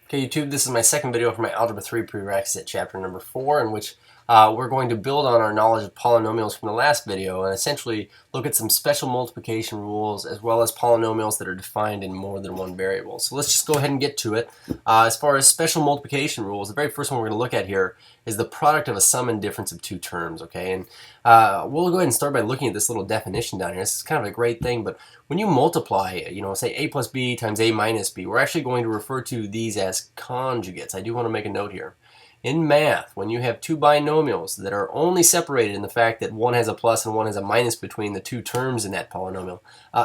Okay, YouTube, this is my second video for my Algebra 3 prerequisite chapter number 4, in which we're going to build on our knowledge of polynomials from the last video and essentially look at some special multiplication rules as well as polynomials that are defined in more than one variable. So let's just go ahead and get to it. As far as special multiplication rules, the very first one we're going to look at here is the product of a sum and difference of two terms, okay? And we'll go ahead and start by looking at this little definition down here. This is kind of a great thing, but when you multiply, say a plus b times a minus b, we're actually going to refer to these as conjugates. I do want to make a note here. In math, when you have two binomials that are only separated in the fact that one has a plus and one has a minus between the two terms in that polynomial,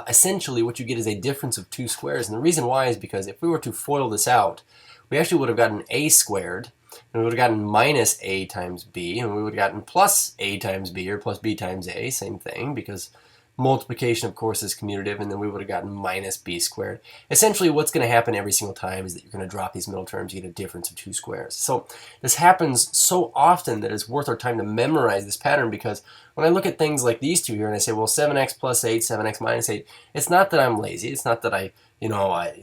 essentially what you get is a difference of two squares. And the reason why is because if we were to FOIL this out, we actually would have gotten a squared, and we would have gotten minus a times b, and we would have gotten plus a times b, or plus b times a, same thing, because multiplication, of course, is commutative, and then we would have gotten minus b squared. Essentially, what's going to happen every single time is that you're going to drop these middle terms, you get a difference of two squares. So this happens so often that it's worth our time to memorize this pattern, because when I look at things like these two here and I say, well, 7x plus 8, 7x minus 8, it's not that I'm lazy. It's not that I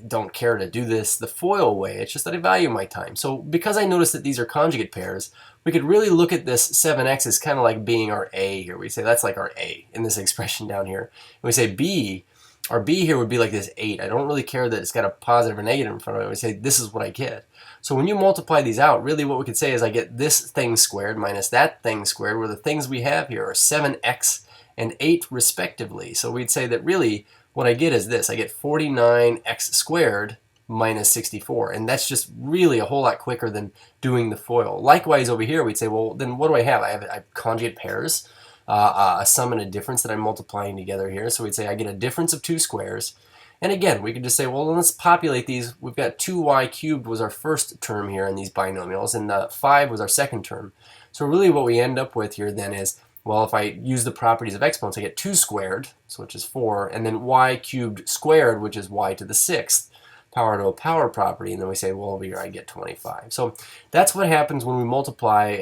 don't care to do this the FOIL way. It's just that I value my time. So because I notice that these are conjugate pairs, we could really look at this 7x as kind of like being our a here. We say that's like our a in this expression down here. And we say b, our b here would be like this 8. I don't really care that it's got a positive or negative in front of it. We say this is what I get. So when you multiply these out, really what we could say is I get this thing squared minus that thing squared, where the things we have here are 7x and 8 respectively. So we'd say that really what I get is this. I get 49x squared minus 64, and that's just really a whole lot quicker than doing the FOIL. Likewise over here, we'd say, well, then what do I have? I have conjugate pairs, a sum and a difference that I'm multiplying together here. So we'd say I get a difference of two squares. And again, we could just say, well, let's populate these. We've got 2y cubed was our first term here in these binomials, and 5 was our second term. So really what we end up with here then is, well, if I use the properties of exponents, I get 2 squared, so which is 4, and then y cubed squared, which is y to the 6th, power to a power property, and then we say, well, over here I get 25. So that's what happens when we multiply,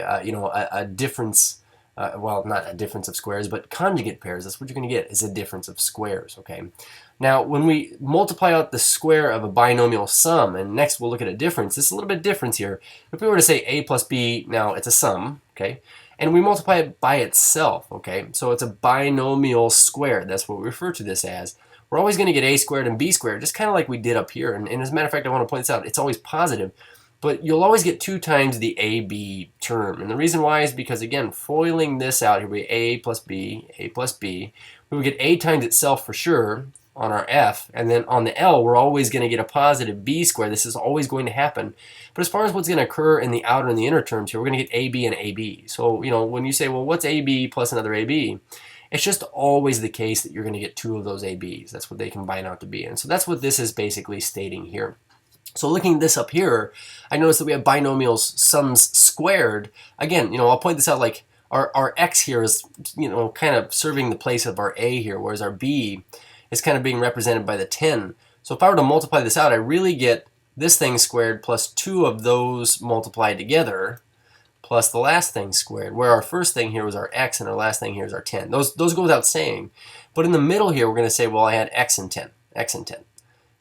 a difference, well, not a difference of squares, but conjugate pairs. That's what you're going to get, is a difference of squares, okay? Now, when we multiply out the square of a binomial sum, and next we'll look at a difference, this is a little bit different here. If we were to say a plus b, now it's a sum, okay? And we multiply it by itself, okay? So it's a binomial squared. That's what we refer to this as. We're always going to get a squared and b squared, just kind of like we did up here. And as a matter of fact, I want to point this out. It's always positive, but you'll always get 2 times the ab term. And the reason why is because, again, FOILing this out, here we a plus b, we would get a times itself for sure on our f, and then on the L, we're always going to get a positive b squared. This is always going to happen. But as far as what's going to occur in the outer and the inner terms here, we're going to get ab and ab. So, when you say, well, what's ab plus another ab? It's just always the case that you're going to get 2 of those ab's. That's what they combine out to be. And so that's what this is basically stating here. So looking this up here, I notice that we have binomials sums squared. Again, I'll point this out like our x here is, kind of serving the place of our a here, whereas our b is kind of being represented by the 10. So if I were to multiply this out, I really get this thing squared plus 2 of those multiplied together, plus the last thing squared, where our first thing here was our x and our last thing here is our 10. Those go without saying. But in the middle here, we're going to say, well, I had x and 10,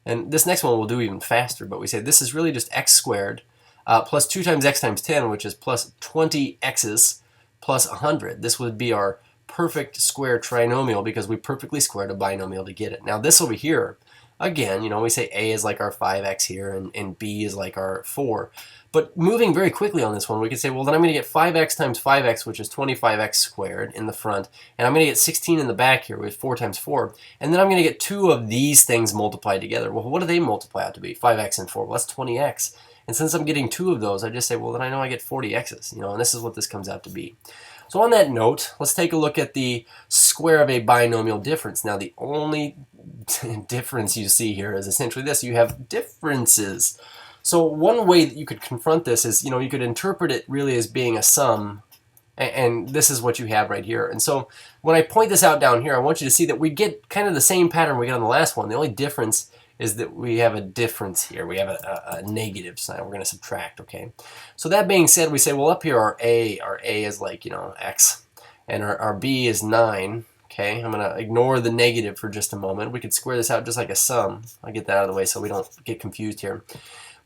And this next one we'll do even faster, but we say this is really just x squared plus 2 times x times 10, which is plus 20x's plus 100. This would be our perfect square trinomial because we perfectly squared a binomial to get it. Now this over here, again, we say a is like our 5x here and b is like our 4. But moving very quickly on this one, we can say, well, then I'm going to get 5x times 5x, which is 25x squared in the front. And I'm going to get 16 in the back here with 4 times 4. And then I'm going to get 2 of these things multiplied together. Well, what do they multiply out to be? 5x and 4. Well, that's 20x. And since I'm getting 2 of those, I just say, well, then I know I get 40x's. And this is what this comes out to be. So on that note, let's take a look at the square of a binomial difference. Now, the only difference you see here is essentially this. You have differences. So one way that you could confront this is, you could interpret it really as being a sum, and this is what you have right here. And so when I point this out down here, I want you to see that we get kind of the same pattern we got on the last one. The only difference is that we have a difference here. We have a negative sign. We're going to subtract, okay? So that being said, we say, well, up here our a is like, x, and our b is 9, okay? I'm going to ignore the negative for just a moment. We could square this out just like a sum. I'll get that out of the way so we don't get confused here.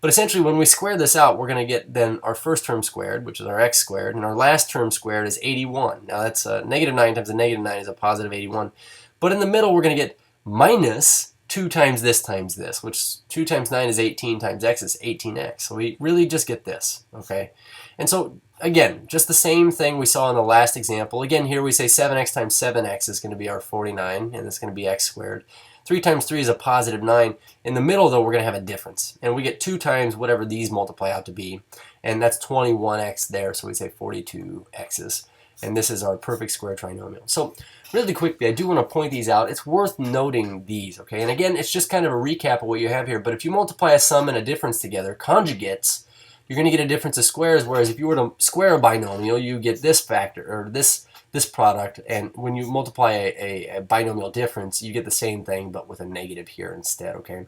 But essentially, when we square this out, we're going to get then our first term squared, which is our x squared, and our last term squared is 81. Now that's negative 9 times a negative 9 is a positive 81. But in the middle, we're going to get minus 2 times this, which 2 times 9 is 18 times x is 18x. So we really just get this, okay? And so, again, just the same thing we saw in the last example. Again, here we say 7x times 7x is going to be our 49, and it's going to be x squared. 3 times 3 is a positive 9. In the middle, though, we're going to have a difference. And we get 2 times whatever these multiply out to be. And that's 21x there, so we say 42x's. And this is our perfect square trinomial. So really quickly, I do want to point these out. It's worth noting these, okay? And again, it's just kind of a recap of what you have here. But if you multiply a sum and a difference together, conjugates, you're going to get a difference of squares. Whereas if you were to square a binomial, you get this factor, or this product, and when you multiply a binomial difference, you get the same thing but with a negative here instead, okay?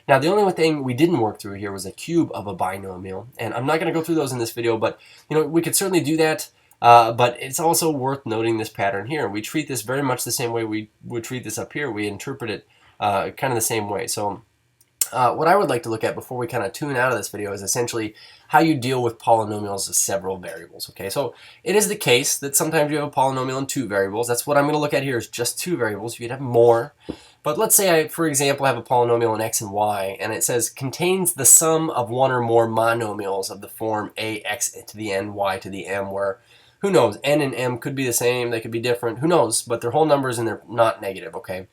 Now the only thing we didn't work through here was a cube of a binomial, and I'm not going to go through those in this video, but we could certainly do that, but it's also worth noting this pattern here. We treat this very much the same way we would treat this up here. We interpret it kind of the same way. So what I would like to look at before we kind of tune out of this video is essentially how you deal with polynomials of several variables. Okay, so it is the case that sometimes you have a polynomial in 2 variables. That's what I'm going to look at here is just 2 variables. You could have more. But let's say I, for example, have a polynomial in x and y, and it says contains the sum of one or more monomials of the form ax to the n, y to the m, where, who knows, n and m could be the same, they could be different, who knows, but they're whole numbers and they're not negative, okay?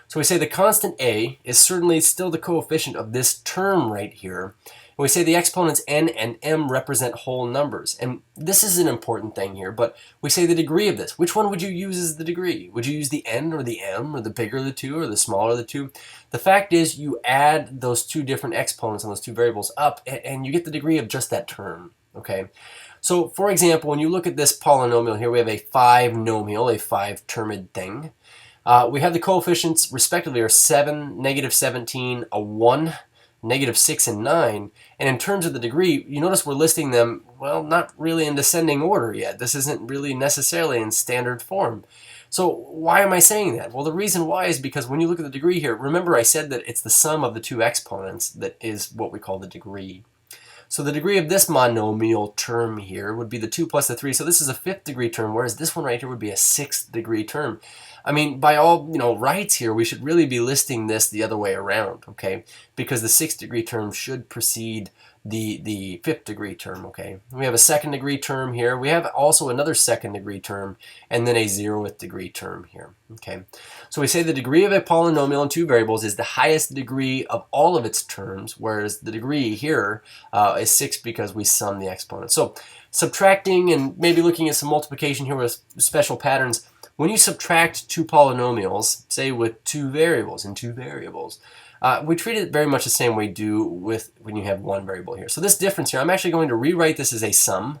So we say the constant a is certainly still the coefficient of this term right here. And we say the exponents n and m represent whole numbers. And this is an important thing here, but we say the degree of this. Which one would you use as the degree? Would you use the n or the m, or the bigger of the two, or the smaller of the two? The fact is you add those 2 different exponents on those 2 variables up, and you get the degree of just that term, okay? So for example, when you look at this polynomial here, we have a 5-nomial, a 5-termed thing. We have the coefficients respectively are 7, negative 17, a 1, negative 6, and 9. And in terms of the degree, you notice we're listing them, well, not really in descending order yet. This isn't really necessarily in standard form. So why am I saying that? Well, the reason why is because when you look at the degree here, remember I said that it's the sum of the 2 exponents that is what we call the degree. So the degree of this monomial term here would be the 2 plus the 3. So this is a 5th degree term, whereas this one right here would be a 6th degree term. I mean, by all rights here, we should really be listing this the other way around, okay? Because the 6th degree term should precede the 5th degree term, okay? We have a 2nd degree term here. We have also another 2nd degree term, and then a 0th degree term here, okay? So we say the degree of a polynomial in 2 variables is the highest degree of all of its terms, whereas the degree here is 6 because we sum the exponents. So subtracting and maybe looking at some multiplication here with special patterns, when you subtract 2 polynomials, say with 2 variables and 2 variables, we treat it very much the same way you do with when you have 1 variable here. So this difference here, I'm actually going to rewrite this as a sum,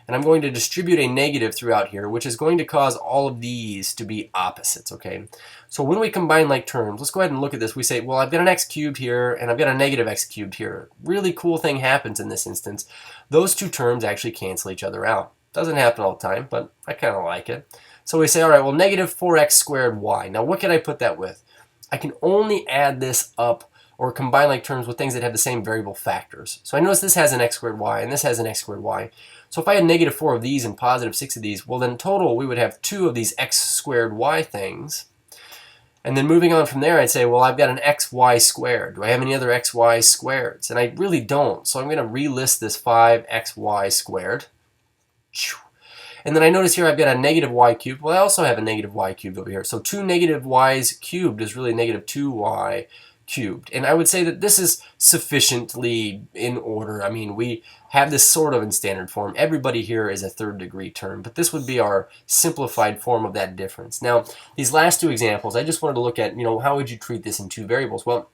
and I'm going to distribute a negative throughout here, which is going to cause all of these to be opposites, okay? So when we combine like terms, let's go ahead and look at this. We say, well, I've got an x cubed here, and I've got a negative x cubed here. Really cool thing happens in this instance. Those 2 terms actually cancel each other out. Doesn't happen all the time, but I kind of like it. So we say, all right, well, negative 4x squared y. Now, what can I put that with? I can only add this up or combine like terms with things that have the same variable factors. So I notice this has an x squared y and this has an x squared y. So if I had negative 4 of these and positive 6 of these, well, then in total we would have 2 of these x squared y things. And then moving on from there, I'd say, well, I've got an xy squared. Do I have any other xy squareds? And I really don't. So I'm going to relist this 5xy squared. And then I notice here I've got a negative y cubed. Well, I also have a negative y cubed over here. So 2 negative y's cubed is really negative 2y cubed. And I would say that this is sufficiently in order. I mean, we have this sort of in standard form. Everybody here is a 3rd degree term, but this would be our simplified form of that difference. Now, these last 2 examples, I just wanted to look at, how would you treat this in 2 variables? Well,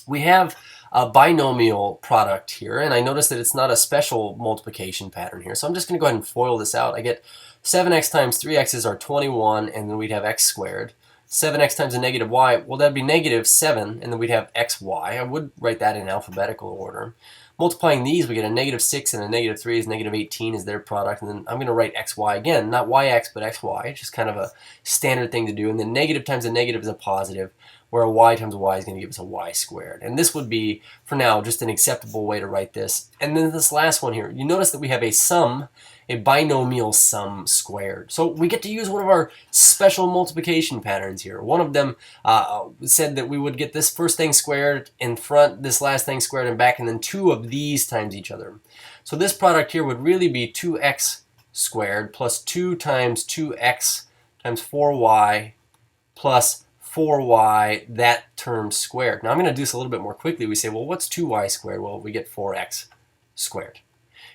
we have a binomial product here, and I notice that it's not a special multiplication pattern here. So I'm just going to go ahead and FOIL this out. I get 7x times 3x's are 21, and then we'd have x squared. 7x times a negative y, well, that'd be negative 7, and then we'd have xy. I would write that in alphabetical order. Multiplying these, we get a negative 6 and a negative 3 is negative 18 is their product, and then I'm going to write xy again, not yx, but xy, just kind of a standard thing to do. And then negative times a negative is a positive, where a y times a y is going to give us a y squared. And this would be, for now, just an acceptable way to write this. And then this last one here, you notice that we have a sum, a binomial sum squared. So we get to use one of our special multiplication patterns here. One of them said that we would get this first thing squared in front, this last thing squared in back, and then two of these times each other. So this product here would really be 2x squared plus 2 times 2x times 4y plus 4y, that term squared. Now I'm going to do this a little bit more quickly. We say, well, what's 2y squared? Well, we get 4x squared.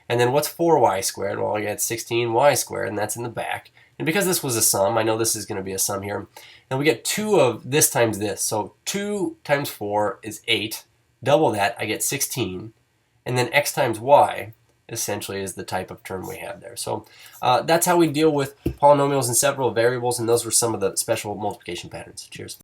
And then what's 4y squared? Well, I get 16y squared, and that's in the back. And because this was a sum, I know this is going to be a sum here. And we get 2 of this times this. So 2 times 4 is 8. Double that, I get 16. And then x times y essentially is the type of term we have there. So that's how we deal with polynomials and several variables, and those were some of the special multiplication patterns. Cheers.